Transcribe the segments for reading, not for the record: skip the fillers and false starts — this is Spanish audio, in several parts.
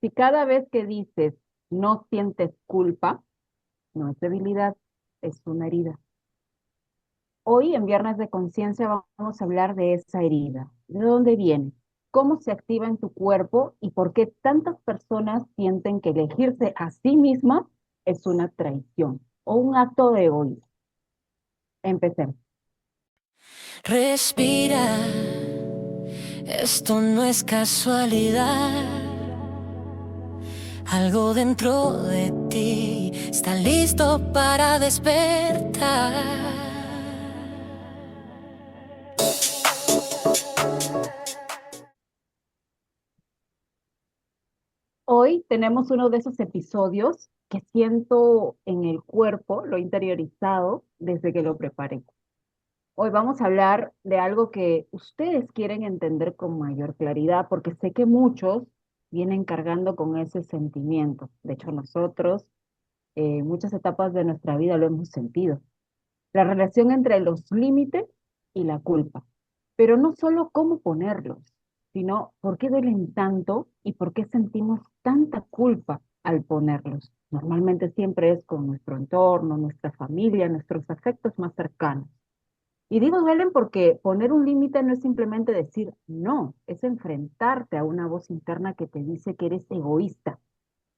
Si cada vez que dices no sientes culpa, no es debilidad, es una herida. Hoy en Viernes de Conciencia vamos a hablar de esa herida. ¿De dónde viene? ¿Cómo se activa en tu cuerpo? ¿Y por qué tantas personas sienten que elegirse a sí misma es una traición o un acto de egoísmo? Empecemos. Respira, esto no es casualidad. Algo dentro de ti está listo para despertar. Hoy tenemos uno de esos episodios que siento en el cuerpo, lo he interiorizado desde que lo preparé. Hoy vamos a hablar de algo que ustedes quieren entender con mayor claridad, porque sé que muchos vienen cargando con ese sentimiento. De hecho, nosotros en muchas etapas de nuestra vida lo hemos sentido. La relación entre los límites y la culpa. Pero no solo cómo ponerlos, sino por qué duelen tanto y por qué sentimos tanta culpa al ponerlos. Normalmente siempre es con nuestro entorno, nuestra familia, nuestros afectos más cercanos. Y digo duelen porque poner un límite no es simplemente decir no, es enfrentarte a una voz interna que te dice que eres egoísta,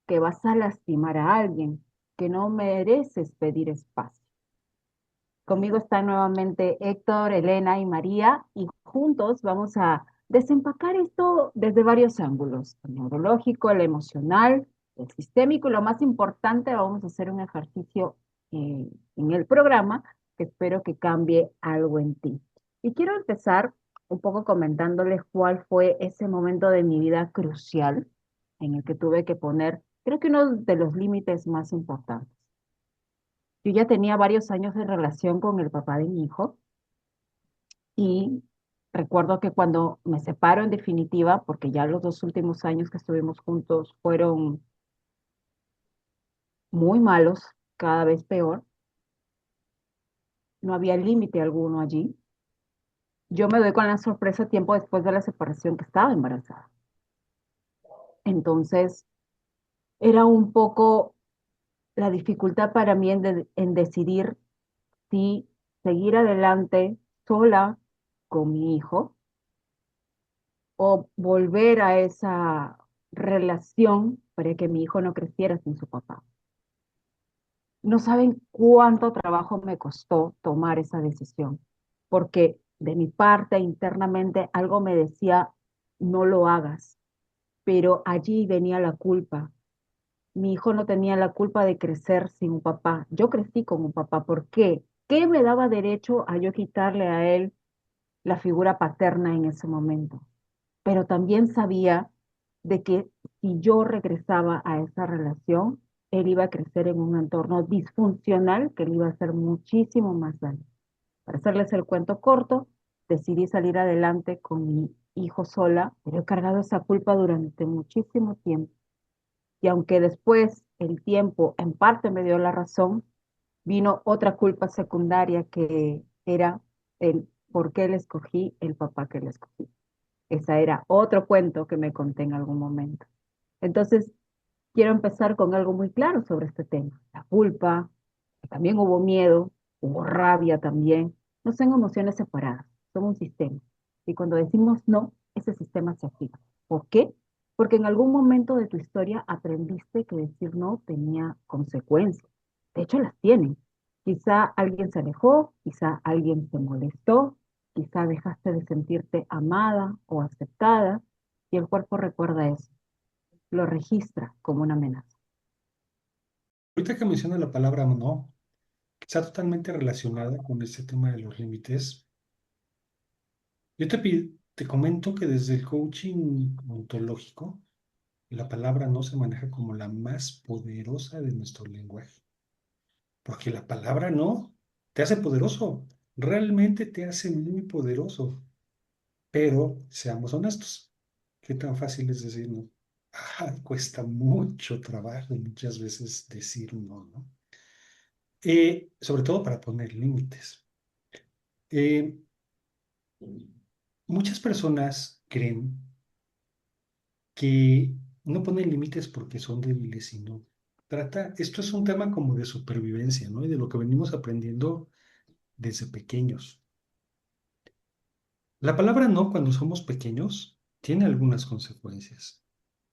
que vas a lastimar a alguien, que no mereces pedir espacio. Conmigo están nuevamente Héctor, Elena y María y juntos vamos a desempacar esto desde varios ángulos, el neurológico, el emocional, el sistémico y lo más importante, vamos a hacer un ejercicio en el programa que espero que cambie algo en ti. Y quiero empezar un poco comentándoles cuál fue ese momento de mi vida crucial en el que tuve que poner, creo que uno de los límites más importantes. Yo ya tenía varios años de relación con el papá de mi hijo y recuerdo que cuando me separo en definitiva, porque ya los 2 últimos años que estuvimos juntos fueron muy malos, cada vez peor, no había límite alguno allí. Yo me doy con la sorpresa tiempo después de la separación que estaba embarazada. Entonces, era un poco la dificultad para mí en decidir si seguir adelante sola con mi hijo o volver a esa relación para que mi hijo no creciera sin su papá. No saben cuánto trabajo me costó tomar esa decisión, porque de mi parte internamente algo me decía, no lo hagas, pero allí venía la culpa. Mi hijo no tenía la culpa de crecer sin un papá. Yo crecí con un papá. ¿Por qué? ¿Qué me daba derecho a yo quitarle a él la figura paterna en ese momento? Pero también sabía de que si yo regresaba a esa relación, él iba a crecer en un entorno disfuncional que le iba a hacer muchísimo más daño. Para hacerles el cuento corto, decidí salir adelante con mi hijo sola, pero he cargado esa culpa durante muchísimo tiempo. Y aunque después el tiempo en parte me dio la razón, vino otra culpa secundaria que era el por qué le escogí el papá que le escogí. Esa era otro cuento que me conté en algún momento. Entonces, quiero empezar con algo muy claro sobre este tema. La culpa, también hubo miedo, hubo rabia también. No son emociones separadas, son un sistema. Y cuando decimos no, ese sistema se activa. ¿Por qué? Porque en algún momento de tu historia aprendiste que decir no tenía consecuencias. De hecho, las tienen. Quizá alguien se alejó, quizá alguien se molestó, quizá dejaste de sentirte amada o aceptada y el cuerpo recuerda eso, lo registra como una amenaza. Ahorita que menciona la palabra no, está totalmente relacionada con este tema de los límites. Yo te comento que desde el coaching ontológico, la palabra no se maneja como la más poderosa de nuestro lenguaje, porque la palabra no te hace poderoso, realmente te hace muy poderoso, pero seamos honestos, ¿qué tan fácil es decir no? Cuesta mucho trabajo muchas veces decir no, ¿no? Sobre todo para poner límites. Eh, Muchas personas creen que no ponen límites porque son débiles, sino esto es un tema como de supervivencia, ¿no? Y de lo que venimos aprendiendo desde pequeños. La palabra no cuando somos pequeños tiene algunas consecuencias.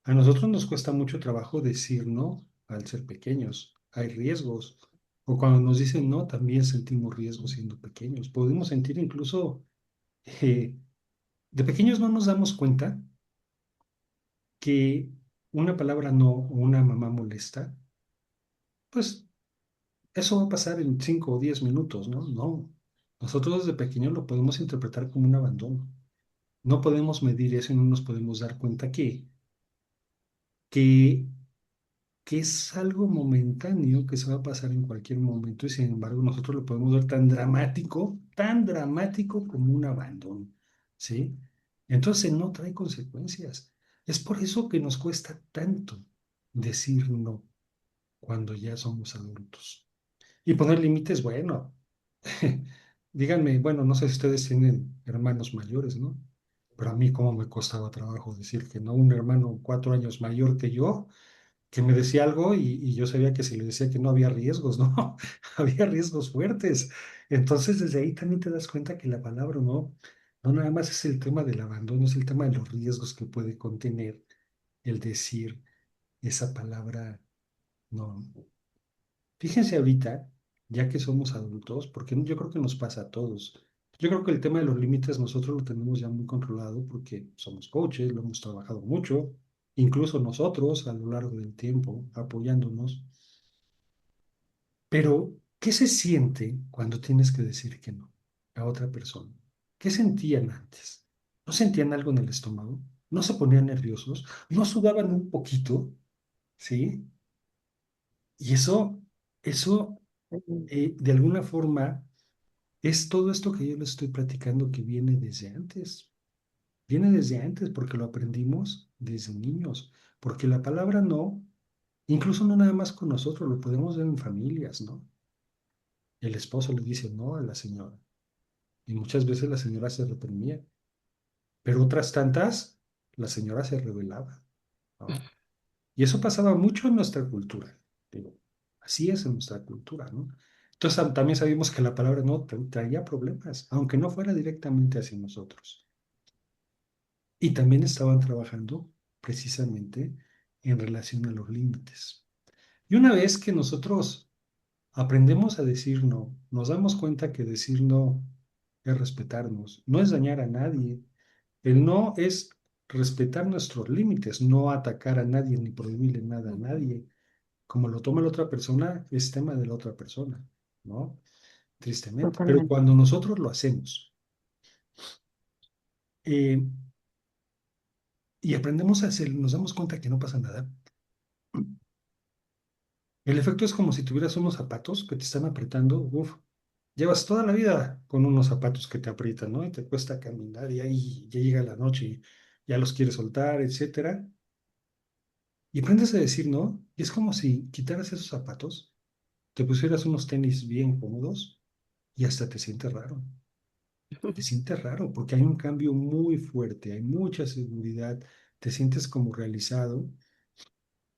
A nosotros nos cuesta mucho trabajo decir no al ser pequeños. Hay riesgos. O cuando nos dicen no, también sentimos riesgos siendo pequeños. Podemos sentir incluso, eh, de pequeños no nos damos cuenta que una palabra no o una mamá molesta, pues eso va a pasar en 5 o 10 minutos, ¿no? No. Nosotros desde pequeños lo podemos interpretar como un abandono. No podemos medir eso y no nos podemos dar cuenta que, que es algo momentáneo que se va a pasar en cualquier momento y sin embargo nosotros lo podemos ver tan dramático como un abandono, ¿sí? Entonces no trae consecuencias. Es por eso que nos cuesta tanto decir no cuando ya somos adultos. Y poner límites, bueno, díganme, bueno, no sé si ustedes tienen hermanos mayores, ¿no? Pero a mí cómo me costaba trabajo decir que no, un hermano 4 años mayor que yo, que me decía algo y yo sabía que si le decía que no había riesgos, ¿no? Había riesgos fuertes. Entonces desde ahí también te das cuenta que la palabra no, no nada más es el tema del abandono, es el tema de los riesgos que puede contener el decir esa palabra no. Fíjense ahorita, ya que somos adultos, porque yo creo que nos pasa a todos. Yo creo que el tema de los límites nosotros lo tenemos ya muy controlado porque somos coaches, lo hemos trabajado mucho, incluso nosotros a lo largo del tiempo, apoyándonos. Pero, ¿qué se siente cuando tienes que decir que no a otra persona? ¿Qué sentían antes? ¿No sentían algo en el estómago? ¿No se ponían nerviosos? ¿No sudaban un poquito? ¿Sí? Y eso, de alguna forma es todo esto que yo les estoy platicando que viene desde antes. Viene desde antes porque lo aprendimos desde niños. Porque la palabra no, incluso no nada más con nosotros, lo podemos ver en familias, ¿no? El esposo le dice no a la señora y muchas veces la señora se reprimía, pero otras tantas, la señora se rebelaba, ¿no? Y eso pasaba mucho en nuestra cultura. Digo, así es en nuestra cultura, ¿no? Entonces también sabíamos que la palabra no traía problemas, aunque no fuera directamente hacia nosotros. Y también estaban trabajando precisamente en relación a los límites. Y una vez que nosotros aprendemos a decir no, nos damos cuenta que decir no es respetarnos, no es dañar a nadie. El no es respetar nuestros límites, no atacar a nadie ni prohibirle nada a nadie. Como lo toma la otra persona, es tema de la otra persona, ¿no? Tristemente. Pero Totalmente. cuando nosotros lo hacemos eh, y aprendemos a hacer, nos damos cuenta que no pasa nada. El efecto es como si tuvieras unos zapatos que te están apretando. Uf, llevas toda la vida con unos zapatos que te aprietan, ¿no? Y te cuesta caminar y ahí ya llega la noche y ya los quieres soltar, etcétera. Y aprendes a decir no. Y es como si quitaras esos zapatos, te pusieras unos tenis bien cómodos y hasta te sientes raro. Te sientes raro porque hay un cambio muy fuerte, hay mucha seguridad, te sientes como realizado.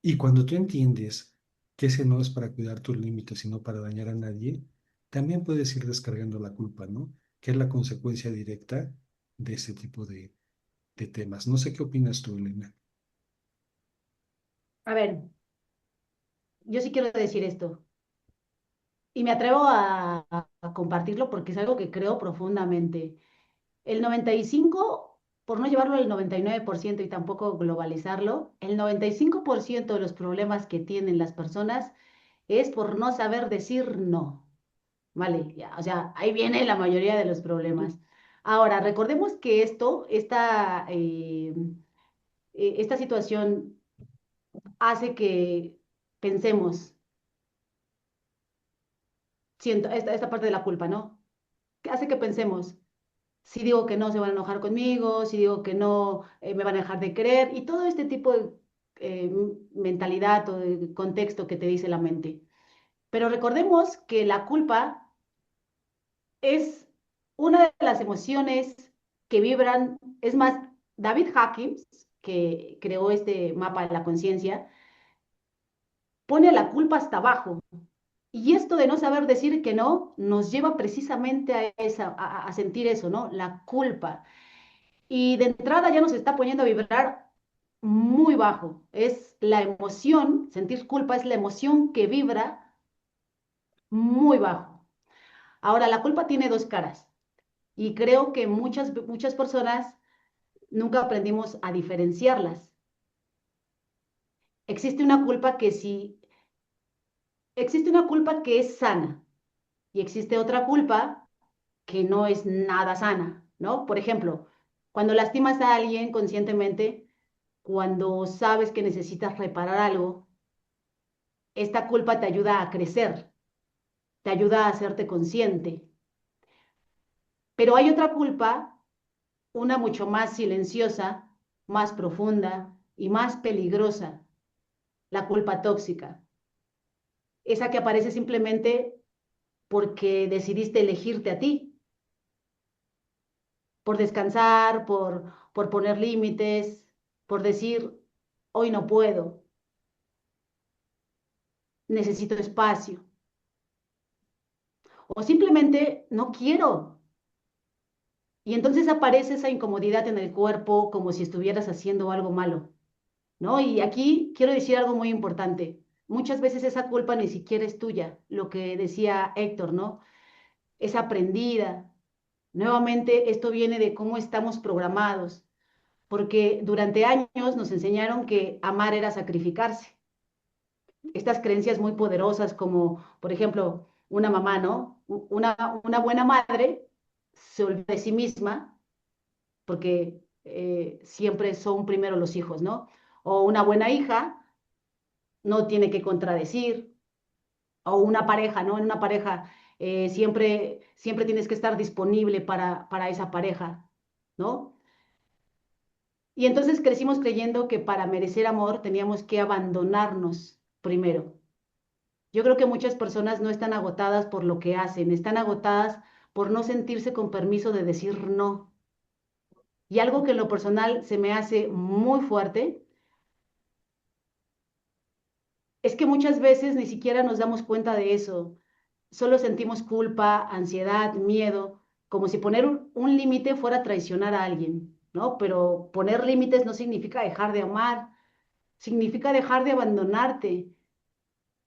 Y cuando tú entiendes que ese no es para cuidar tus límites, sino para dañar a nadie, también puedes ir descargando la culpa, ¿no? Que es la consecuencia directa de este tipo de temas. No sé qué opinas tú, Elena. A ver, yo sí quiero decir esto y me atrevo a compartirlo porque es algo que creo profundamente. El 95, por no llevarlo al 99% y tampoco globalizarlo, el 95% de los problemas que tienen las personas es por no saber decir no. Vale, ya, o sea, ahí viene la mayoría de los problemas. Ahora, recordemos que esta situación hace que pensemos, siento, esta parte de la culpa, ¿no? Que hace que pensemos, si digo que no, se van a enojar conmigo, si digo que no, me van a dejar de querer, y todo este tipo de mentalidad o de contexto que te dice la mente. Pero recordemos que la culpa es una de las emociones que vibran, es más, David Hawkins que creó este mapa de la conciencia, pone la culpa hasta abajo. Y esto de no saber decir que no nos lleva precisamente a sentir eso, ¿no? La culpa. Y de entrada ya nos está poniendo a vibrar muy bajo. Es la emoción, sentir culpa es la emoción que vibra muy bajo. Ahora, la culpa tiene dos caras y creo que muchas personas nunca aprendimos a diferenciarlas. Existe una culpa que sí, existe una culpa que es sana y existe otra culpa que no es nada sana, ¿no? Por ejemplo, cuando lastimas a alguien conscientemente, cuando sabes que necesitas reparar algo, esta culpa te ayuda a crecer, te ayuda a hacerte consciente. Pero hay otra culpa, una mucho más silenciosa, más profunda y más peligrosa, la culpa tóxica, esa que aparece simplemente porque decidiste elegirte a ti, por descansar, por poner límites, por decir, hoy no puedo, necesito espacio, o simplemente no quiero. Y entonces aparece esa incomodidad en el cuerpo como si estuvieras haciendo algo malo, ¿no? Y aquí quiero decir algo muy importante. Muchas veces esa culpa ni siquiera es tuya, lo que decía Héctor, ¿no? Es aprendida. Nuevamente, esto viene de cómo estamos programados, porque durante años nos enseñaron que amar era sacrificarse. Estas creencias muy poderosas como, por ejemplo, una mamá, ¿no? Una buena madre se olvida de sí misma porque siempre son primero los hijos, ¿no? O una buena hija no tiene que contradecir, o una pareja, ¿no? En una pareja siempre tienes que estar disponible para esa pareja, ¿no? Y entonces crecimos creyendo que para merecer amor teníamos que abandonarnos primero. Yo creo que muchas personas no están agotadas por lo que hacen, están agotadas por no sentirse con permiso de decir no. Y algo que en lo personal se me hace muy fuerte es que muchas veces ni siquiera nos damos cuenta de eso. Solo sentimos culpa, ansiedad, miedo, como si poner un límite fuera traicionar a alguien, ¿no? Pero poner límites no significa dejar de amar, significa dejar de abandonarte.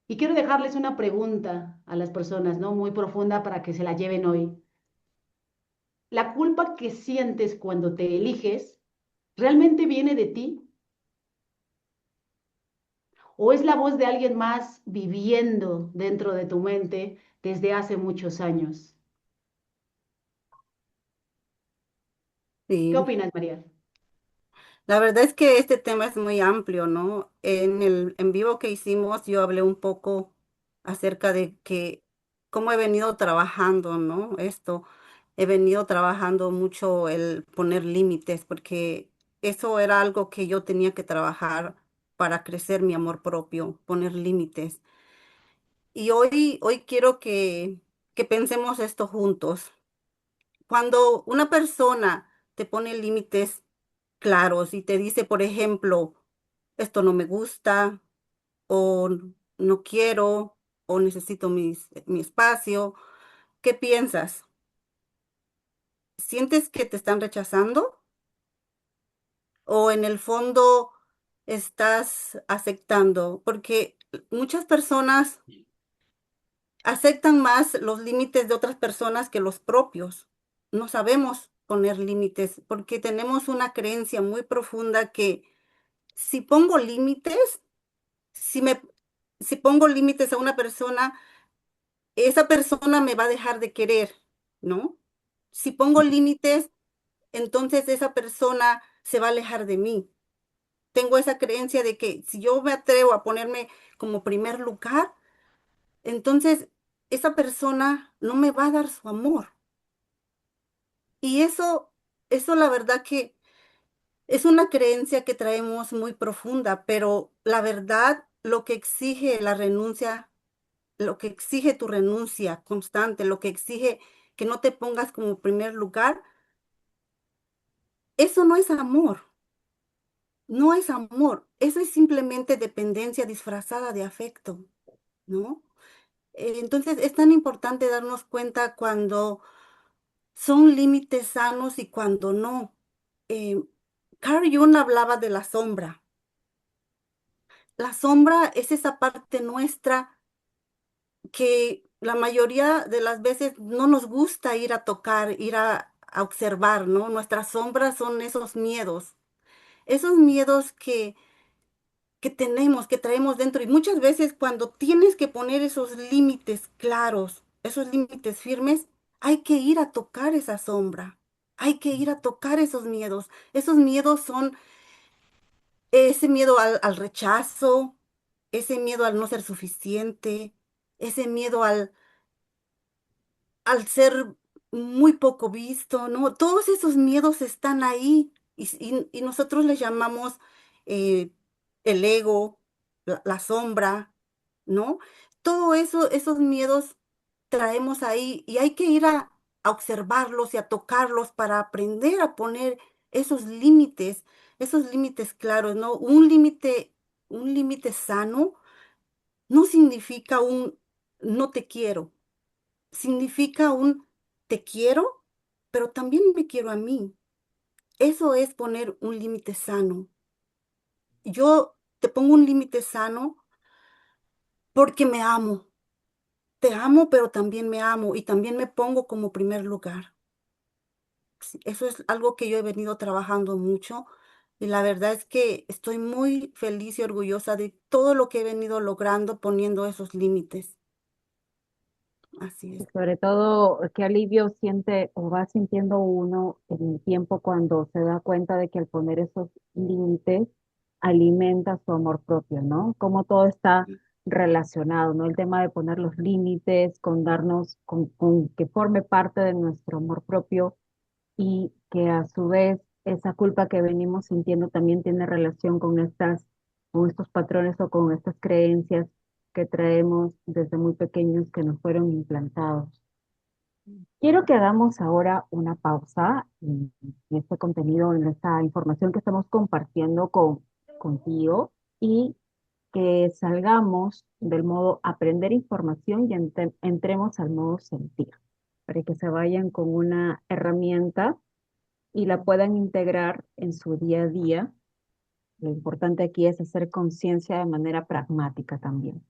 Y quiero dejarles una pregunta a las personas, ¿no? Muy profunda para que se la lleven hoy. ¿La culpa que sientes cuando te eliges realmente viene de ti? ¿O es la voz de alguien más viviendo dentro de tu mente desde hace muchos años? ¿Qué Sí, opinas, María? la verdad es que este tema es muy amplio, ¿no? En el en vivo que hicimos, yo hablé un poco acerca de que cómo he venido trabajando, ¿no? Esto, he venido trabajando mucho el poner límites, porque eso era algo que yo tenía que trabajar para crecer mi amor propio, poner límites. Y hoy quiero que pensemos esto juntos. Cuando una persona te pone límites claros y te dice, por ejemplo, esto no me gusta, o no quiero, o necesito mi espacio, ¿qué piensas? ¿Sientes que te están rechazando? ¿O en el fondo estás aceptando? Porque muchas personas aceptan más los límites de otras personas que los propios. No sabemos poner límites porque tenemos una creencia muy profunda que si pongo límites, si me, si pongo límites a una persona, esa persona me va a dejar de querer, ¿no? Si pongo límites, entonces esa persona se va a alejar de mí. Tengo esa creencia de que si yo me atrevo a ponerme como primer lugar, entonces esa persona no me va a dar su amor. Y eso la verdad que es una creencia que traemos muy profunda, pero la verdad, lo que exige la renuncia, lo que exige tu renuncia constante, lo que exige que no te pongas como primer lugar, eso no es amor. no es amor, eso es simplemente dependencia disfrazada de afecto, ¿no? Entonces es tan importante darnos cuenta cuando son límites sanos y cuando no. Eh, Carl Jung hablaba de la sombra. La sombra es esa parte nuestra que la mayoría de las veces no nos gusta ir a tocar, ir a observar, ¿no? Nuestras sombras son esos miedos que tenemos, que traemos dentro. Y muchas veces cuando tienes que poner esos límites claros, esos límites firmes, hay que ir a tocar esa sombra, hay que ir a tocar esos miedos. Esos miedos son ese miedo al rechazo, ese miedo al no ser suficiente, ese miedo al ser muy poco visto, ¿no? Todos esos miedos están ahí y nosotros les llamamos eh, el ego, la sombra, ¿no? Todo eso, esos miedos traemos ahí y hay que ir a observarlos y a tocarlos para aprender a poner esos límites claros, ¿no? Un límite sano no significa un no te quiero, significa un te quiero, pero también me quiero a mí. Eso es poner un límite sano. Yo te pongo un límite sano porque me amo. Te amo, pero también me amo y también me pongo como primer lugar. Sí, eso es algo que yo he venido trabajando mucho y la verdad es que estoy muy feliz y orgullosa de todo lo que he venido logrando poniendo esos límites. Así Y es. sobre todo, qué alivio siente o va sintiendo uno en el tiempo cuando se da cuenta de que al poner esos límites alimenta su amor propio, ¿no? Cómo todo está relacionado, ¿no? El tema de poner los límites, con darnos, con que forme parte de nuestro amor propio y que a su vez esa culpa que venimos sintiendo también tiene relación con estos patrones o con estas creencias que traemos desde muy pequeños que nos fueron implantados. Quiero que hagamos ahora una pausa en este contenido, en esta información que estamos compartiendo contigo y que salgamos del modo aprender información y entremos al modo sentir, para que se vayan con una herramienta y la puedan integrar en su día a día. Lo importante aquí es hacer conciencia de manera pragmática también.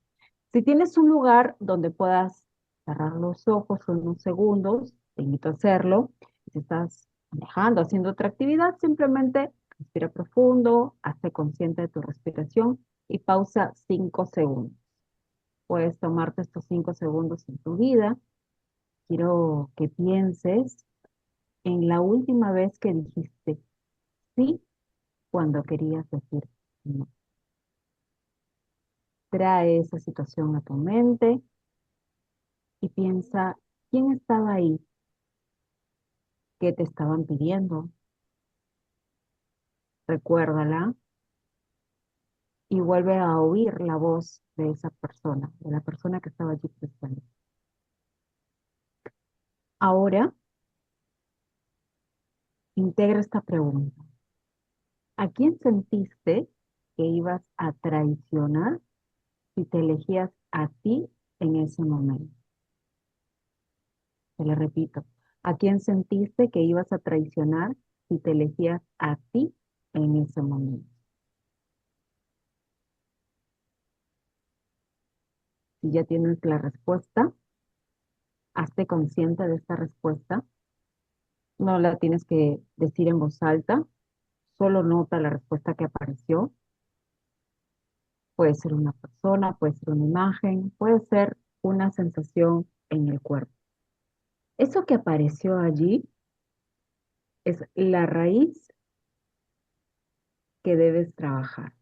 Si tienes un lugar donde puedas cerrar los ojos unos segundos, te invito a hacerlo. Si estás manejando, haciendo otra actividad, simplemente respira profundo, hazte consciente de tu respiración y pausa 5 segundos. Puedes tomarte estos 5 segundos en tu vida. Quiero que pienses en la última vez que dijiste sí cuando querías decir no. Trae esa situación a tu mente y piensa, ¿quién estaba ahí? ¿Qué te estaban pidiendo? Recuérdala y vuelve a oír la voz de esa persona, de la persona que estaba allí presente. Ahora, integra esta pregunta. ¿A quién sentiste que ibas a traicionar si te elegías a ti en ese momento? Te lo repito. ¿A quién sentiste que ibas a traicionar si te elegías a ti en ese momento? Si ya tienes la respuesta, hazte consciente de esta respuesta. No la tienes que decir en voz alta, solo nota la respuesta que apareció. Puede ser una persona, puede ser una imagen, puede ser una sensación en el cuerpo. Eso que apareció allí es la raíz que debes trabajar.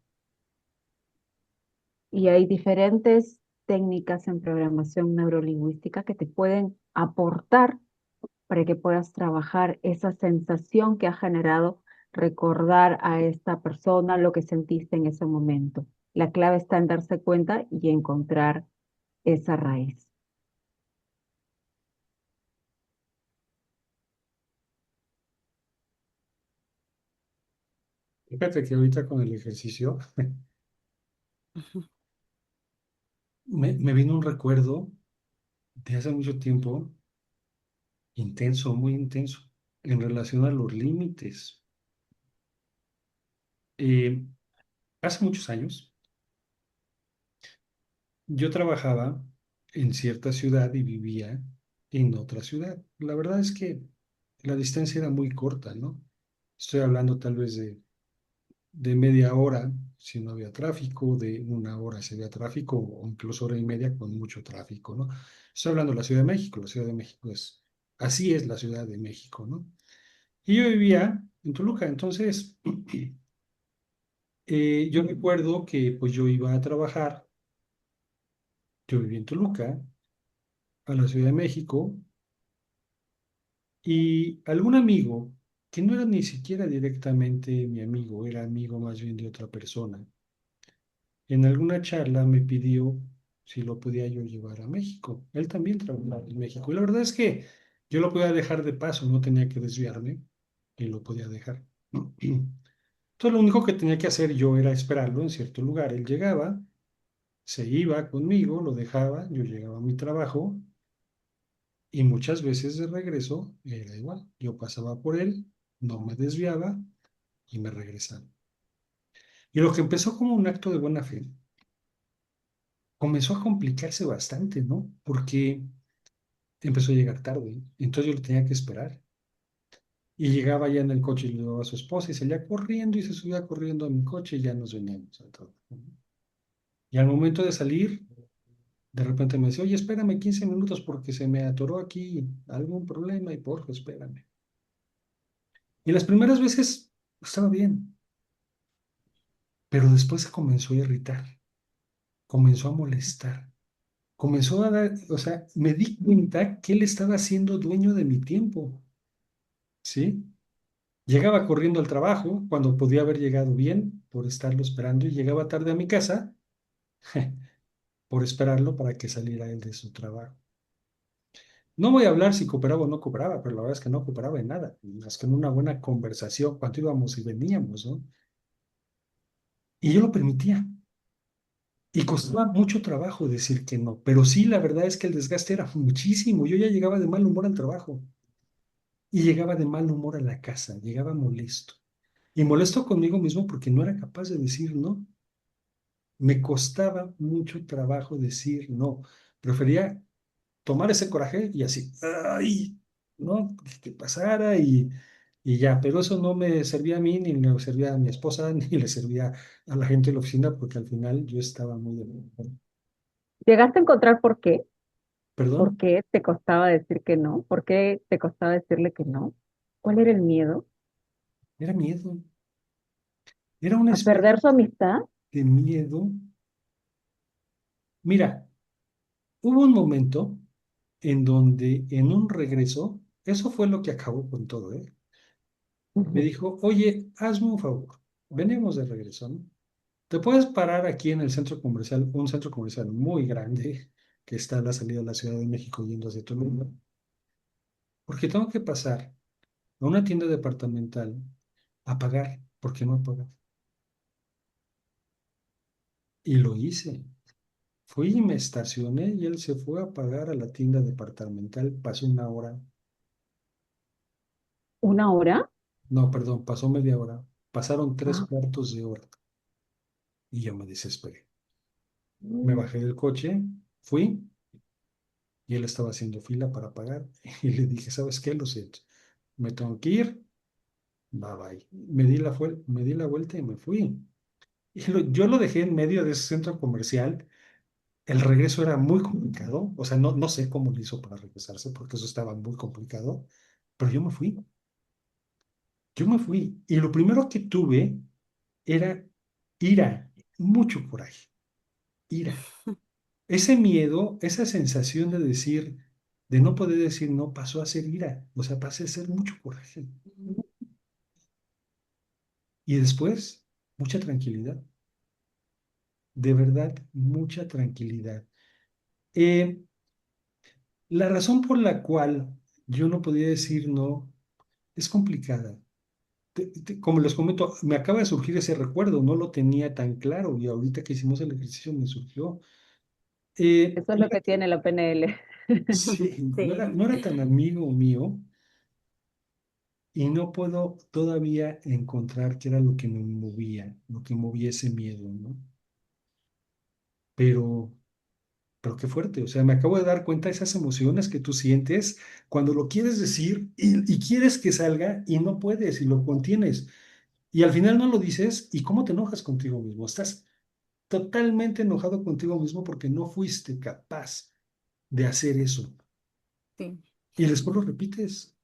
Y hay diferentes técnicas en programación neurolingüística que te pueden aportar para que puedas trabajar esa sensación que ha generado recordar a esta persona lo que sentiste en ese momento. La clave está en darse cuenta y encontrar esa raíz. Fíjate que ahorita con el ejercicio me vino un recuerdo de hace mucho tiempo, intenso, muy intenso, en relación a los límites. Eh, Hace muchos años yo trabajaba en cierta ciudad y vivía en otra ciudad. La verdad es que la distancia era muy corta, ¿no? Estoy hablando tal vez de media hora si no había tráfico, de una hora si había tráfico, o incluso hora y media con mucho tráfico, ¿no? Estoy hablando de la Ciudad de México. La Ciudad de México es, así es la Ciudad de México, ¿no? Y yo vivía en Toluca. Entonces, yo recuerdo que pues yo iba a trabajar, yo vivía en Toluca, a la Ciudad de México, y algún amigo, que no era ni siquiera directamente mi amigo, era amigo más bien de otra persona, en alguna charla me pidió si lo podía yo llevar a México. Él también trabajaba en México. Y la verdad es que yo lo podía dejar de paso, no tenía que desviarme y lo podía dejar. Entonces lo único que tenía que hacer yo era esperarlo en cierto lugar. Él llegaba, se iba conmigo, lo dejaba, yo llegaba a mi trabajo y muchas veces de regreso era igual. Yo pasaba por él, no me desviaba y me regresaba. Y lo que empezó como un acto de buena fe comenzó a complicarse bastante, ¿no? Porque empezó a llegar tarde, entonces yo lo tenía que esperar. Y llegaba ya en el coche y le llevaba a su esposa y salía corriendo y se subía corriendo a mi coche y ya nos veníamos a todo. Y al momento de salir, de repente me decía, oye, espérame 15 minutos porque se me atoró aquí algún problema y porfa, espérame. Y las primeras veces estaba bien, pero después se comenzó a irritar, comenzó a molestar, comenzó a dar, o sea, me di cuenta que él estaba siendo dueño de mi tiempo, ¿sí? Llegaba corriendo al trabajo cuando podía haber llegado bien por estarlo esperando y llegaba tarde a mi casa por esperarlo para que saliera él de su trabajo. No voy a hablar si cooperaba o no cooperaba, pero la verdad es que no cooperaba en nada, más que en una buena conversación cuando íbamos y veníamos, ¿no? Y yo lo permitía. Y costaba mucho trabajo decir que no, pero sí, la verdad es que el desgaste era muchísimo. Yo ya llegaba de mal humor al trabajo y llegaba de mal humor a la casa, llegaba molesto. Y molesto conmigo mismo porque no era capaz de decir no. Me costaba mucho trabajo decir no. Prefería tomar ese coraje y así, ay, no, que pasara y ya, pero eso no me servía a mí, ni le servía a mi esposa, ni le servía a la gente de la oficina, porque al final yo estaba muy enojado. ¿Llegaste a encontrar por qué? ¿Por ¿Perdón? qué te costaba decir que no? ¿Por qué te costaba decirle que no? ¿Cuál era el miedo? Era miedo, era una ¿A especie perder su amistad? de miedo. Mira, hubo un momento en donde en un regreso, eso fue lo que acabó con todo, ¿eh? Me Ujú. dijo, oye, hazme un favor, venimos de regreso, ¿no? Te puedes parar aquí en el centro comercial, un centro comercial muy grande que está a la salida de la Ciudad de México yendo hacia Toluca, porque tengo que pasar a una tienda departamental a pagar, porque no pagar. Y lo hice. Fui y me estacioné y él se fue a pagar a la tienda departamental. Pasó una hora, ¿Una hora? no, perdón, pasó media hora. Pasaron tres Ah, cuartos de hora y yo me desesperé. Me mm, bajé del coche, fui y él estaba haciendo fila para pagar y le dije, ¿sabes qué? Lo siento, me tengo que ir, bye bye. Me di la vuelta y me fui. Y yo lo dejé en medio de ese centro comercial. El regreso era muy complicado, o sea, no sé cómo lo hizo para regresarse porque eso estaba muy complicado, pero yo me fui. Yo me fui y lo primero que tuve era ira, mucho coraje, ira. Ese miedo, esa sensación de decir, de no poder decir no, pasó a ser ira, o sea, pasé a ser mucho coraje. Y después, mucha tranquilidad, de verdad, mucha tranquilidad. Eh, la razón por la cual yo no podía decir no es complicada. como les comento, me acaba de surgir ese recuerdo, no lo tenía tan claro y ahorita que hicimos el ejercicio me surgió. Eso es Y lo que tiene la PNL. sí, Sí, no era tan amigo mío y no puedo todavía encontrar qué era lo que me movía, lo que movía ese miedo, ¿no? Pero, pero qué fuerte, o sea, me acabo de dar cuenta de esas emociones que tú sientes cuando lo quieres decir y quieres que salga y no puedes y lo contienes. Y al final no lo dices y cómo te enojas contigo mismo. Estás totalmente enojado contigo mismo porque no fuiste capaz de hacer eso. sí, Y después lo repites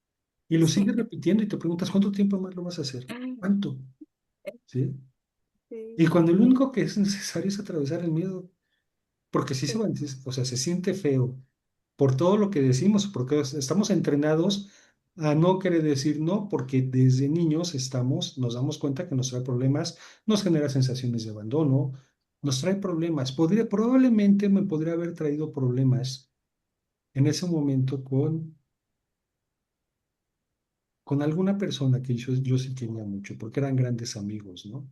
y lo sí. sigues repitiendo y te preguntas, ¿cuánto tiempo más lo vas a hacer? ¿Cuánto? ¿Sí? Y Sí, cuando lo único que es necesario es atravesar el miedo, porque sí se sí, va, o sea, se siente feo por todo lo que decimos, porque estamos entrenados a no querer decir no, porque desde niños nos damos cuenta que nos trae problemas, nos genera sensaciones de abandono, nos trae problemas. Probablemente me podría haber traído problemas en ese momento con alguna persona que yo sí quería mucho, porque eran grandes amigos, ¿no?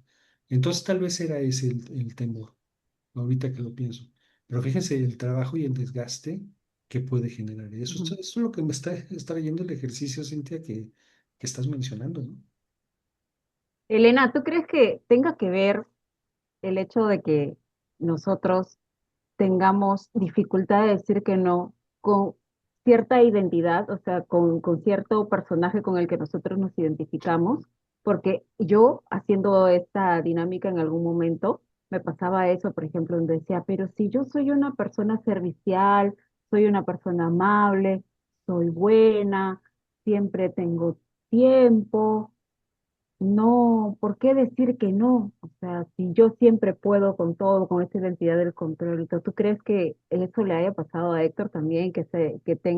Entonces tal vez era ese el temor, ahorita que lo pienso. Pero fíjense el trabajo y el desgaste que puede generar eso. Ujú. Eso es lo que me está trayendo el ejercicio, Cintia, que estás mencionando, ¿no? Elena, ¿tú crees que tenga que ver el hecho de que nosotros tengamos dificultad de decir que no con cierta identidad, o sea, con cierto personaje con el que nosotros nos identificamos? Porque yo, haciendo esta dinámica en algún momento, me pasaba eso, por ejemplo, donde decía, pero si yo soy una persona servicial, soy una persona amable, soy buena, siempre tengo tiempo. No, ¿por qué decir que no? O sea, si yo siempre puedo con todo, con esa identidad del control, y todo, ¿tú crees que eso le haya pasado a Héctor también,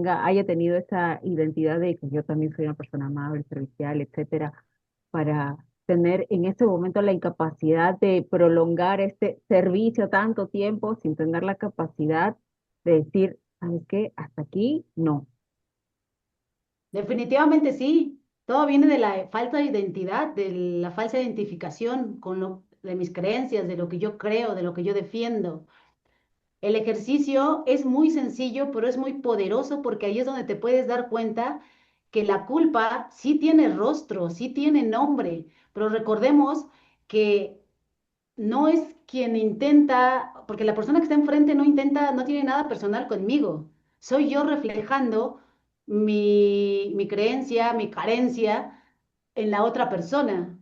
haya tenido esa identidad de que yo también soy una persona amable, servicial, etcétera, para tener en ese momento la incapacidad de prolongar este servicio tanto tiempo sin tener la capacidad de decir, ¿sabes qué? Hasta aquí, no. Definitivamente sí. Todo viene de la falta de identidad, de la falsa identificación con de mis creencias, de lo que yo creo, de lo que yo defiendo. El ejercicio es muy sencillo, pero es muy poderoso porque ahí es donde te puedes dar cuenta que la culpa sí tiene rostro, sí tiene nombre, pero recordemos que no es quien intenta, porque la persona que está enfrente no intenta, no tiene nada personal conmigo. Soy yo reflejando mi creencia, mi carencia en la otra persona.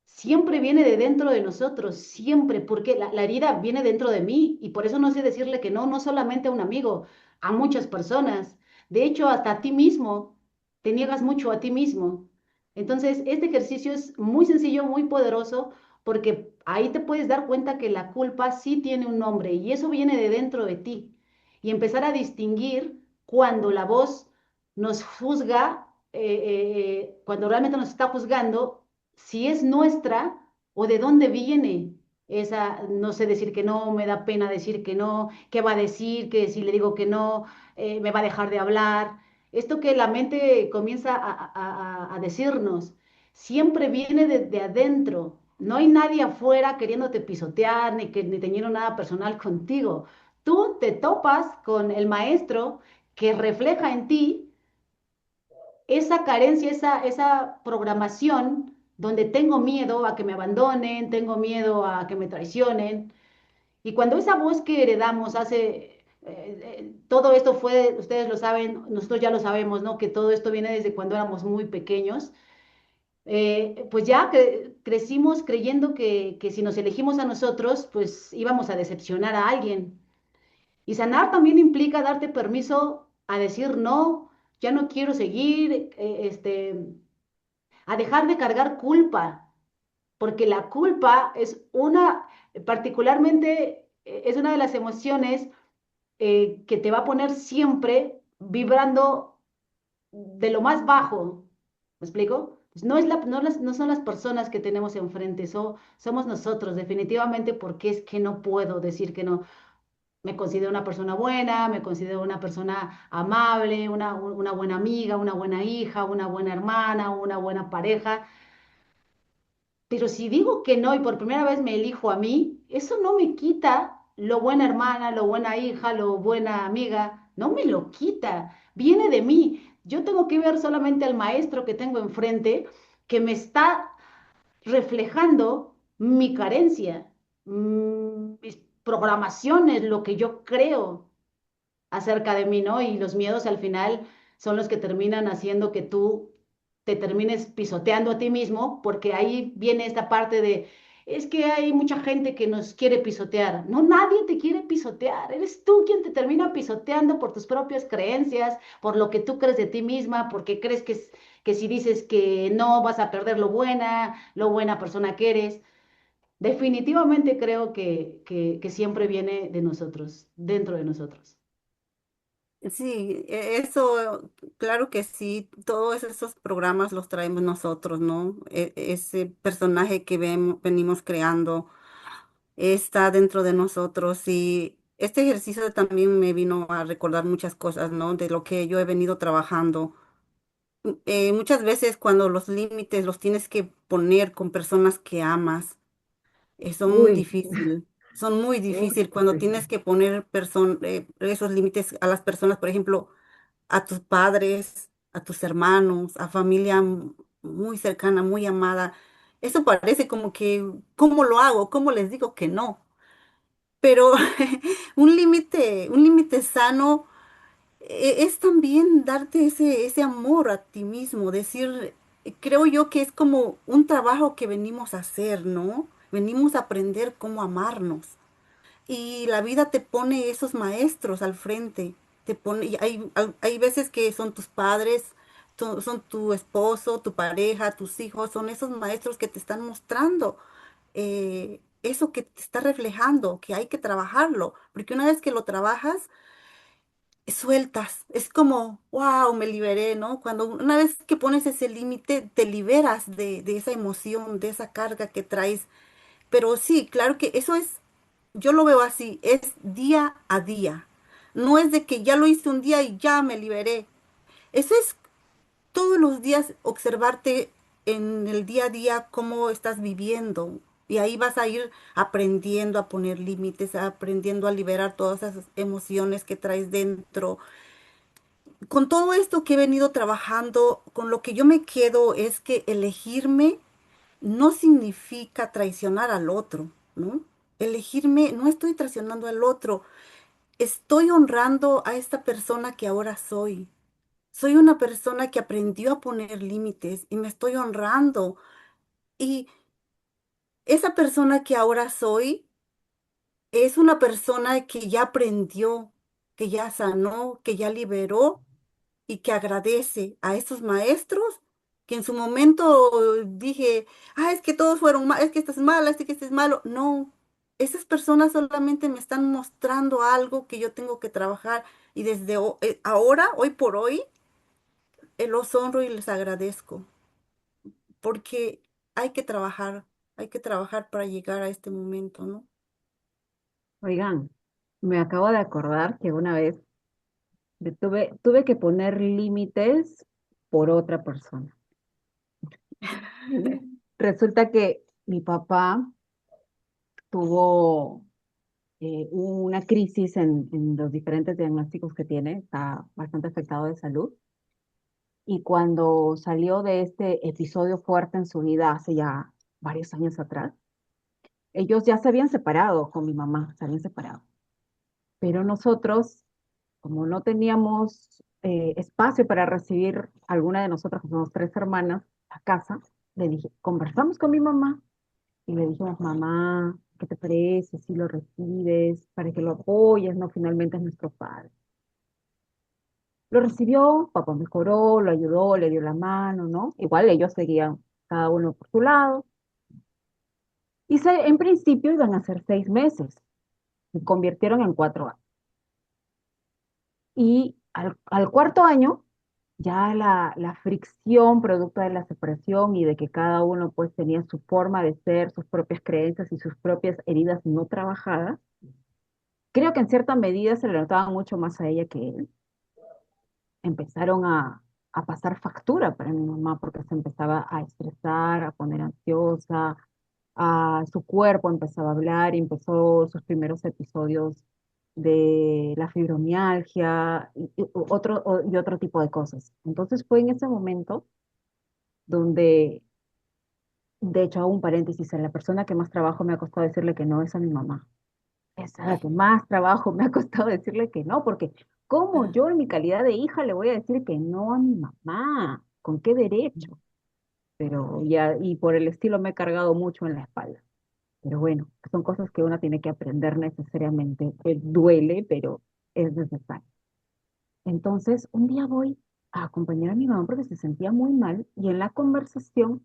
Siempre viene de dentro de nosotros, siempre, porque la herida viene dentro de mí y por eso no sé decirle que no, no solamente a un amigo, a muchas personas. De hecho, hasta a ti mismo, te niegas mucho a ti mismo. Entonces, este ejercicio es muy sencillo, muy poderoso, porque ahí te puedes dar cuenta que la culpa sí tiene un nombre y eso viene de dentro de ti. Y empezar a distinguir cuando la voz nos juzga, cuando realmente nos está juzgando si es nuestra o de dónde viene esa, no sé decir que no, me da pena decir que no, qué va a decir, que si le digo que no, me va a dejar de hablar. Esto que la mente comienza a decirnos, siempre viene de adentro. No hay nadie afuera queriéndote pisotear ni teniendo nada personal contigo. Tú te topas con el maestro que refleja en ti esa carencia, esa programación donde tengo miedo a que me abandonen, tengo miedo a que me traicionen. Y cuando esa voz que heredamos todo esto fue, ustedes lo saben, nosotros ya lo sabemos, ¿no? Que todo esto viene desde cuando éramos muy pequeños. Pues ya crecimos creyendo que si nos elegimos a nosotros, pues íbamos a decepcionar a alguien. Y sanar también implica darte permiso a decir no, ya no quiero seguir, a dejar de cargar culpa, porque la culpa es particularmente, es una de las emociones que te va a poner siempre vibrando de lo más bajo. ¿Me explico? Pues no son las personas que tenemos enfrente, somos nosotros, definitivamente, porque es que no puedo decir que no. Me considero una persona buena, me considero una persona amable, una buena amiga, una buena hija, una buena hermana, una buena pareja. Pero si digo que no y por primera vez me elijo a mí, eso no me quita lo buena hermana, lo buena hija, lo buena amiga. No me lo quita. Viene de mí. Yo tengo que ver solamente al maestro que tengo enfrente que me está reflejando mi carencia, mis programaciones, lo que yo creo acerca de mí, ¿no? Y los miedos al final son los que terminan haciendo que tú te termines pisoteando a ti mismo, porque ahí viene esta parte de, es que hay mucha gente que nos quiere pisotear. No, nadie te quiere pisotear. Eres tú quien te termina pisoteando por tus propias creencias, por lo que tú crees de ti misma, porque crees que si dices que no vas a perder lo buena persona que eres. Definitivamente creo que siempre viene de nosotros, dentro de nosotros. Sí, eso, claro que sí, todos esos programas los traemos nosotros, ¿no? Ese personaje que venimos creando está dentro de nosotros y este ejercicio también me vino a recordar muchas cosas, ¿no? De lo que yo he venido trabajando. Muchas veces cuando los límites los tienes que poner con personas que amas, Uy, son muy uy, difícil cuando sí. tienes que poner esos límites a las personas, por ejemplo, a tus padres, a tus hermanos, a familia muy cercana, muy amada. Eso parece como que, ¿cómo lo hago? ¿Cómo les digo que no? Pero un límite sano es también darte ese amor a ti mismo, decir, creo yo que es como un trabajo que venimos a hacer, ¿no? Venimos a aprender cómo amarnos. Y la vida te pone esos maestros al frente. Te pone, y hay veces que son tus padres, son tu esposo, tu pareja, tus hijos, son esos maestros que te están mostrando eso que te está reflejando, que hay que trabajarlo, porque una vez que lo trabajas, sueltas. Es como, wow, me liberé, ¿no? Cuando una vez que pones ese límite, te liberas de esa emoción, de esa carga que traes. Pero sí, claro que eso es, yo lo veo así, es día a día. No es de que ya lo hice un día y ya me liberé. Eso es todos los días observarte en el día a día cómo estás viviendo. Y ahí vas a ir aprendiendo a poner límites, aprendiendo a liberar todas esas emociones que traes dentro. Con todo esto que he venido trabajando, con lo que yo me quedo es que elegirme no significa traicionar al otro, ¿no? Elegirme, no estoy traicionando al otro, estoy honrando a esta persona que ahora soy. Soy una persona que aprendió a poner límites y me estoy honrando. Y esa persona que ahora soy es una persona que ya aprendió, que ya sanó, que ya liberó y que agradece a esos maestros que en su momento dije, ah, es que todos fueron mal, es que estás mala, es que este es malo. No, esas personas solamente me están mostrando algo que yo tengo que trabajar y desde ahora, hoy por hoy, los honro y les agradezco porque hay que trabajar para llegar a este momento, ¿no? Oigan, me acabo de acordar que una vez tuve que poner límites por otra persona. Resulta que mi papá tuvo una crisis en los diferentes diagnósticos que tiene, está bastante afectado de salud. Y cuando salió de este episodio fuerte en su vida hace ya varios años atrás, ellos ya se habían separado con mi mamá, se habían separado. Pero nosotros, como no teníamos espacio para recibir alguna de nosotras, que somos tres hermanas, a casa, le dije, conversamos con mi mamá y le dijimos, mamá, ¿qué te parece si lo recibes para que lo apoyes? No, finalmente es nuestro padre. Lo recibió, papá mejoró, lo ayudó, le dio la mano, ¿no? Igual ellos seguían cada uno por su lado. Y en principio iban a ser 6 meses, se convirtieron en 4 años. Y al cuarto año, ya la fricción producto de la separación y de que cada uno pues tenía su forma de ser, sus propias creencias y sus propias heridas no trabajadas, Creo que en cierta medida se le notaba mucho más a ella que él. Empezaron a pasar factura para mi mamá porque se empezaba a estresar, a poner ansiosa, su cuerpo empezaba a hablar y empezó sus primeros episodios de la fibromialgia y otro tipo de cosas. Entonces fue en ese momento donde, de hecho, hago un paréntesis, a la persona que más trabajo me ha costado decirle que no es a mi mamá. Es a la que más trabajo me ha costado decirle que no, porque ¿cómo yo en mi calidad de hija le voy a decir que no a mi mamá? ¿Con qué derecho? Pero ya, y por el estilo me he cargado mucho en la espalda. Pero bueno, son cosas que uno tiene que aprender necesariamente. Duele, pero es necesario. Entonces, un día voy a acompañar a mi mamá porque se sentía muy mal y en la conversación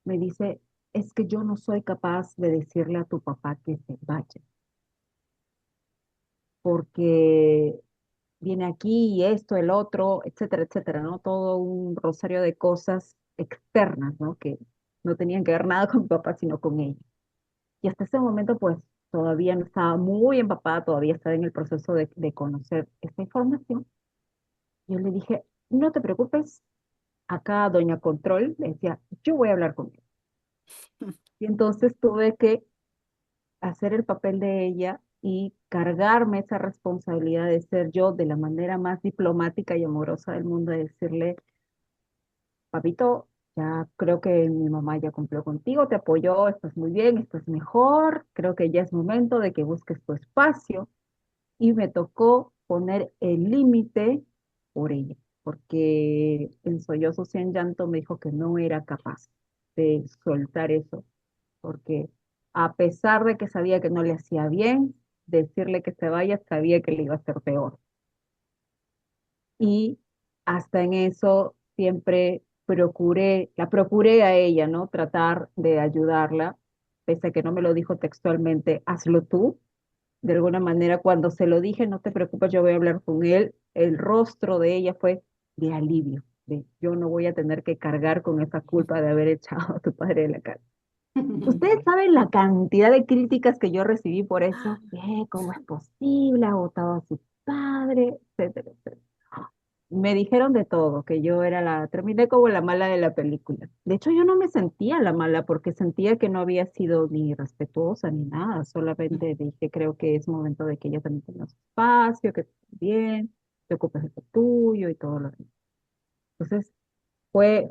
me dice, es que yo no soy capaz de decirle a tu papá que se vaya, porque viene aquí y esto, el otro, etcétera, etcétera, ¿no? Todo un rosario de cosas externas, ¿no? Que no tenían que ver nada con mi papá, sino con ella. Y hasta ese momento, pues, todavía no estaba muy empapada, todavía estaba en el proceso de conocer esta información. Yo le dije, no te preocupes, acá Doña Control le decía, yo voy a hablar con él. Y entonces tuve que hacer el papel de ella y cargarme esa responsabilidad de ser yo de la manera más diplomática y amorosa del mundo, de decirle, papito, ya creo que mi mamá ya cumplió contigo, te apoyó, estás muy bien, estás mejor, creo que ya es momento de que busques tu espacio. Y me tocó poner el límite por ella, porque en sollozos y en llanto me dijo que no era capaz de soltar eso, porque a pesar de que sabía que no le hacía bien, decirle que se vaya, sabía que le iba a hacer peor. Y hasta en eso siempre la procuré a ella, ¿no? Tratar de ayudarla, pese a que no me lo dijo textualmente, hazlo tú. De alguna manera, cuando se lo dije, no te preocupes, yo voy a hablar con él, el rostro de ella fue de alivio, de yo no voy a tener que cargar con esa culpa de haber echado a tu padre de la casa. Ustedes saben la cantidad de críticas que yo recibí por eso. ¿Cómo es posible? Ha votado a su padre, etcétera, etcétera. Me dijeron de todo, que yo era terminé como la mala de la película. De hecho, yo no me sentía la mala porque sentía que no había sido ni respetuosa ni nada, solamente dije, creo que es momento de que ella también tenga su espacio, que esté bien, te ocupes de lo tuyo y todo lo demás. Entonces, fue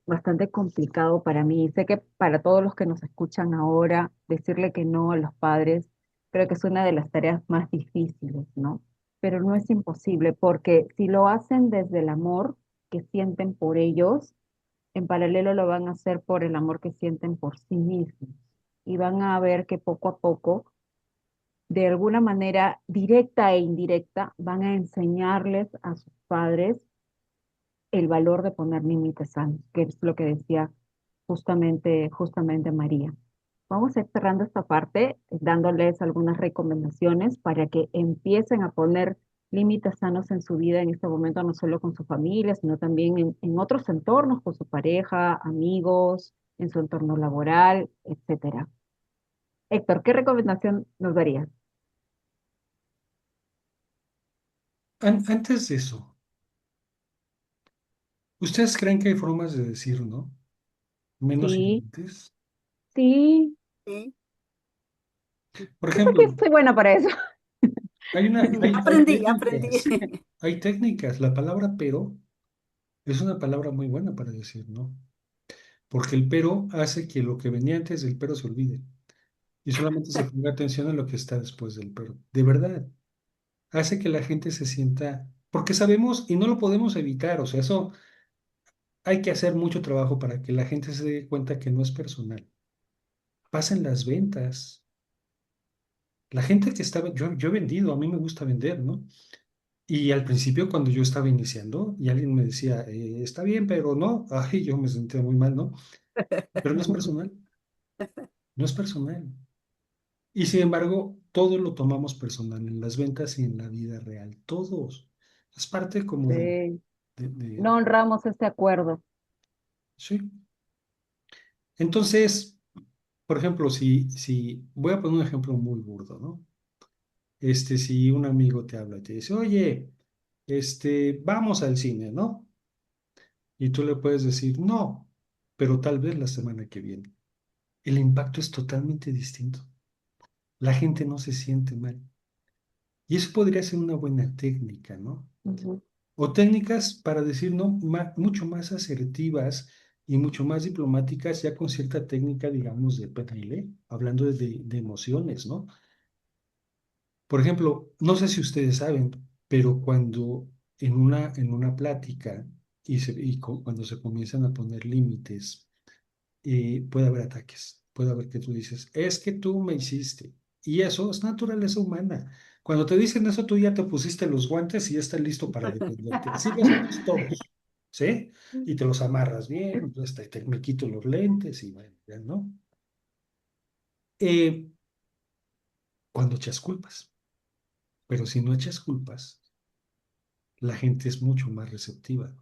bastante complicado para mí. Sé que para todos los que nos escuchan ahora, decirle que no a los padres, creo que es una de las tareas más difíciles, ¿no? Pero no es imposible, porque si lo hacen desde el amor que sienten por ellos, en paralelo lo van a hacer por el amor que sienten por sí mismos. Y van a ver que poco a poco, de alguna manera directa e indirecta, van a enseñarles a sus padres el valor de poner límites sanos, que es lo que decía justamente María. Vamos a ir cerrando esta parte, dándoles algunas recomendaciones para que empiecen a poner límites sanos en su vida en este momento, no solo con su familia, sino también en otros entornos, con su pareja, amigos, en su entorno laboral, etcétera. Héctor, ¿qué recomendación nos darías? Antes de eso, ¿ustedes creen que hay formas de decir no? Menos Sí, hirientes. sí, Sí, Por yo sé que ejemplo, soy buena para eso. hay aprendí. técnicas, hay técnicas. La palabra pero es una palabra muy buena para decir no, porque el pero hace que lo que venía antes del pero se olvide y solamente se ponga atención en lo que está después del pero. De verdad, hace que la gente se sienta, porque sabemos y no lo podemos evitar, o sea, eso hay que hacer mucho trabajo para que la gente se dé cuenta que no es personal. Pasa en las ventas. La gente que estaba, yo he vendido, a mí me gusta vender, ¿no? Y al principio, cuando yo estaba iniciando y alguien me decía, está bien, pero no, ay, yo me sentía muy mal, ¿no? Pero no es personal, no es personal. Y sin embargo, todo lo tomamos personal en las ventas y en la vida real, todos. Es parte como Sí, de, no de- honramos este acuerdo. sí. Entonces, por ejemplo, si voy a poner un ejemplo muy burdo, ¿no? si un amigo te habla y te dice, oye, vamos al cine, ¿no? Y tú le puedes decir, no, pero tal vez la semana que viene. El impacto es totalmente distinto. La gente no se siente mal. Y eso podría ser una buena técnica, ¿no? Ujú. O técnicas para decir no, mucho más asertivas y mucho más diplomáticas, ya con cierta técnica, digamos, de PNL, hablando de emociones, ¿no? Por ejemplo, no sé si ustedes saben, pero cuando en una plática cuando se comienzan a poner límites, puede haber ataques, puede haber que tú dices, es que tú me hiciste. Y eso es naturaleza humana. Cuando te dicen eso, tú ya te pusiste los guantes y ya estás listo para defenderte. Así lo hacemos todos, ¿sí? Y te los amarras bien, entonces me quito los lentes y bueno, ya no. Eh, cuando echas culpas, pero si no echas culpas, la gente es mucho más receptiva.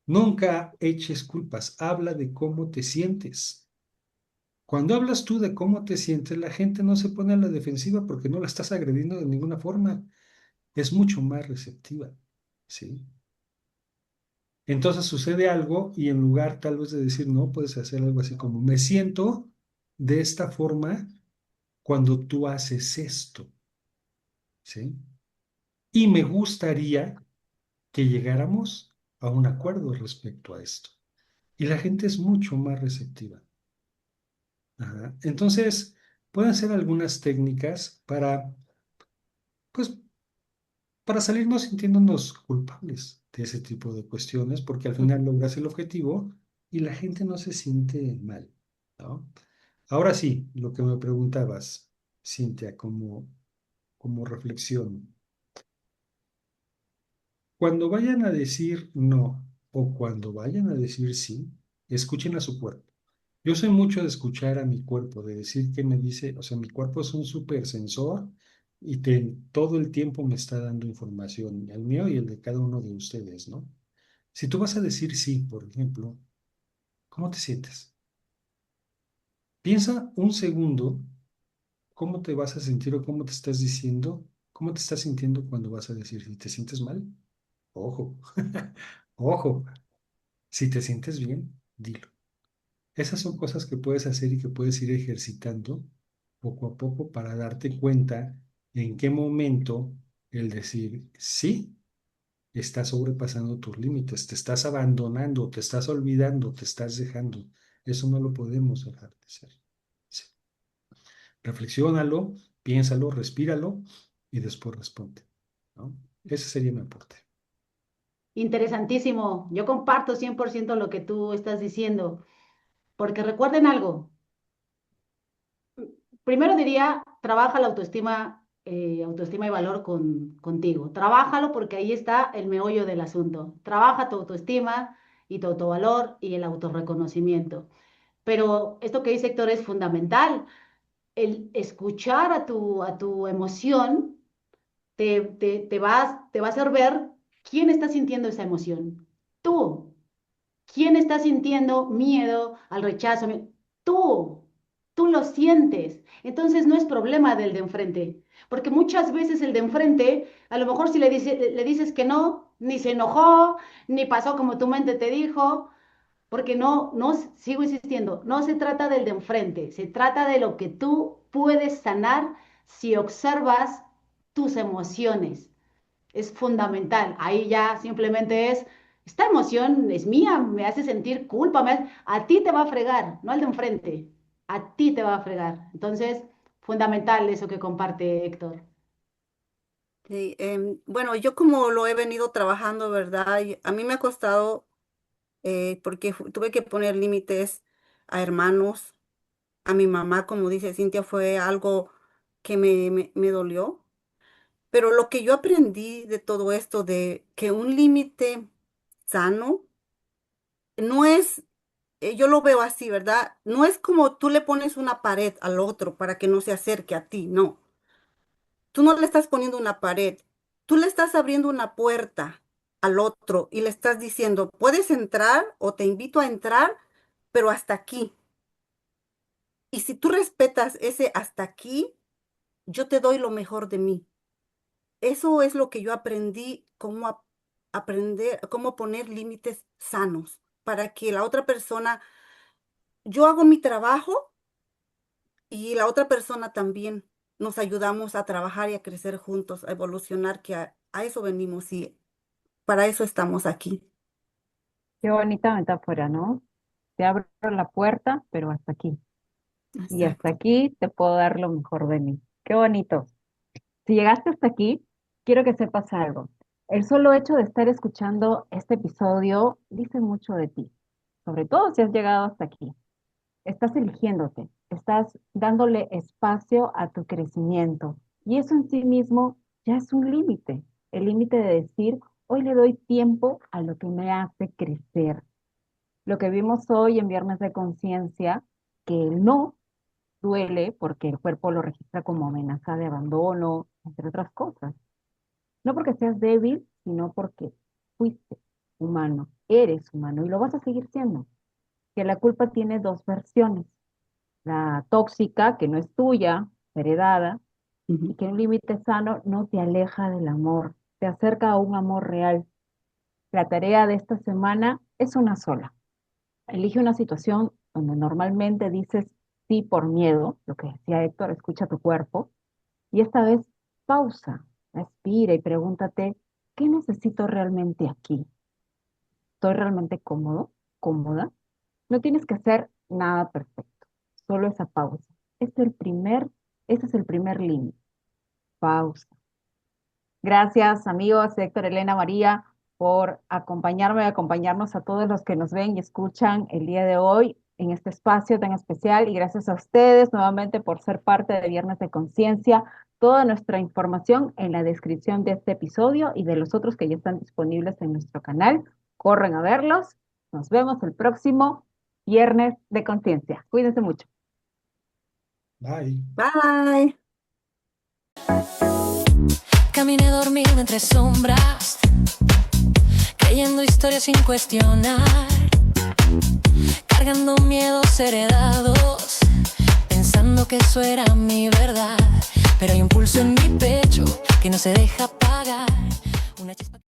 Nunca eches culpas, habla de cómo te sientes. Cuando hablas tú de cómo te sientes, la gente no se pone a la defensiva porque no la estás agrediendo de ninguna forma. Es mucho más receptiva, ¿sí? Entonces sucede algo y en lugar tal vez de decir no, puedes hacer algo así como me siento de esta forma cuando tú haces esto, ¿sí? Y me gustaría que llegáramos a un acuerdo respecto a esto. Y la gente es mucho más receptiva. Ajá. Entonces, pueden ser algunas técnicas pues, para salirnos sintiéndonos culpables de ese tipo de cuestiones, porque al final logras el objetivo y la gente no se siente mal, ¿no? Ahora sí, lo que me preguntabas, Cintia, como reflexión. Cuando vayan a decir no o cuando vayan a decir sí, escuchen a su cuerpo. Yo soy mucho de escuchar a mi cuerpo, de decir qué me dice, o sea, mi cuerpo es un súper sensor y todo el tiempo me está dando información, el mío y el de cada uno de ustedes, ¿no? Si tú vas a decir sí, por ejemplo, ¿cómo te sientes? Piensa un segundo cómo te vas a sentir o cómo te estás diciendo, cómo te estás sintiendo cuando vas a decir si te sientes mal. Ojo, ojo, si te sientes bien, dilo. Esas son cosas que puedes hacer y que puedes ir ejercitando poco a poco para darte cuenta en qué momento el decir sí está sobrepasando tus límites, te estás abandonando, te estás olvidando, te estás dejando. Eso no lo podemos dejar de hacer. Sí. Reflexiónalo, piénsalo, respíralo y después responde, ¿no? Ese sería mi aporte. Interesantísimo. Yo comparto 100% lo que tú estás diciendo, porque recuerden algo. Primero diría, trabaja la autoestima, autoestima y valor contigo. Trabájalo porque ahí está el meollo del asunto. Trabaja tu autoestima y tu autovalor y el autorreconocimiento. Pero esto que dice Héctor es fundamental. El escuchar a tu emoción te va a hacer ver quién está sintiendo esa emoción. Tú. ¿Quién está sintiendo miedo al rechazo? Tú, tú lo sientes. Entonces no es problema del de enfrente, porque muchas veces el de enfrente, a lo mejor si le dices que no, ni se enojó, ni pasó como tu mente te dijo, porque no, sigo insistiendo, no se trata del de enfrente, se trata de lo que tú puedes sanar si observas tus emociones. Es fundamental. Ahí ya simplemente es, esta emoción es mía, me hace sentir culpa, a ti te va a fregar, no al de enfrente, a ti te va a fregar. Entonces, fundamental eso que comparte Héctor. Sí, bueno, yo como lo he venido trabajando, ¿verdad? A mí me ha costado porque tuve que poner límites a hermanos, a mi mamá, como dice Cintia, fue algo que me dolió. Pero lo que yo aprendí de todo esto, de que un límite sano, no es, yo lo veo así, ¿verdad? No es como tú le pones una pared al otro para que no se acerque a ti, no. Tú no le estás poniendo una pared, tú le estás abriendo una puerta al otro y le estás diciendo, puedes entrar o te invito a entrar, pero hasta aquí. Y si tú respetas ese hasta aquí, yo te doy lo mejor de mí. eso es lo que yo aprendí, aprender, cómo poner límites sanos para que la otra persona, yo hago mi trabajo y la otra persona también. Nos ayudamos a trabajar y a crecer juntos, a evolucionar, que a eso venimos y para eso estamos aquí. Qué bonita metáfora, ¿no? Te abro la puerta, pero hasta aquí. Y hasta Exacto. aquí te puedo dar lo mejor de mí. Qué bonito. Si llegaste hasta aquí, quiero que sepas algo. El solo hecho de estar escuchando este episodio dice mucho de ti, sobre todo si has llegado hasta aquí. Estás eligiéndote, estás dándole espacio a tu crecimiento y eso en sí mismo ya es un límite, el límite de decir, hoy le doy tiempo a lo que me hace crecer. Lo que vimos hoy en Viernes de Conciencia, que el no duele porque el cuerpo lo registra como amenaza de abandono, entre otras cosas. No porque seas débil, sino porque fuiste humano, eres humano y lo vas a seguir siendo. Que la culpa tiene dos versiones, la tóxica, que no es tuya, heredada, y Ujú, que un límite sano no te aleja del amor, te acerca a un amor real. La tarea de esta semana es una sola. Elige una situación donde normalmente dices sí por miedo, lo que decía Héctor, escucha tu cuerpo, y esta vez pausa, respira y pregúntate, ¿qué necesito realmente aquí? ¿Estoy realmente cómodo, cómoda? No tienes que hacer nada perfecto, solo esa pausa. Es el primer, ese es el primer límite, pausa. Gracias, amigos, Héctor, Elena, María, por acompañarme y acompañarnos a todos los que nos ven y escuchan el día de hoy en este espacio tan especial. Y gracias a ustedes nuevamente por ser parte de Viernes de Conciencia. Toda nuestra información en la descripción de este episodio y de los otros que ya están disponibles en nuestro canal. Corren a verlos. Nos vemos el próximo Viernes de Conciencia. Cuídense mucho. Bye. bye. Caminé dormido entre sombras, creyendo historias sin cuestionar, cargando miedos heredados, pensando que eso era mi verdad. Pero hay un pulso en mi pecho que no se deja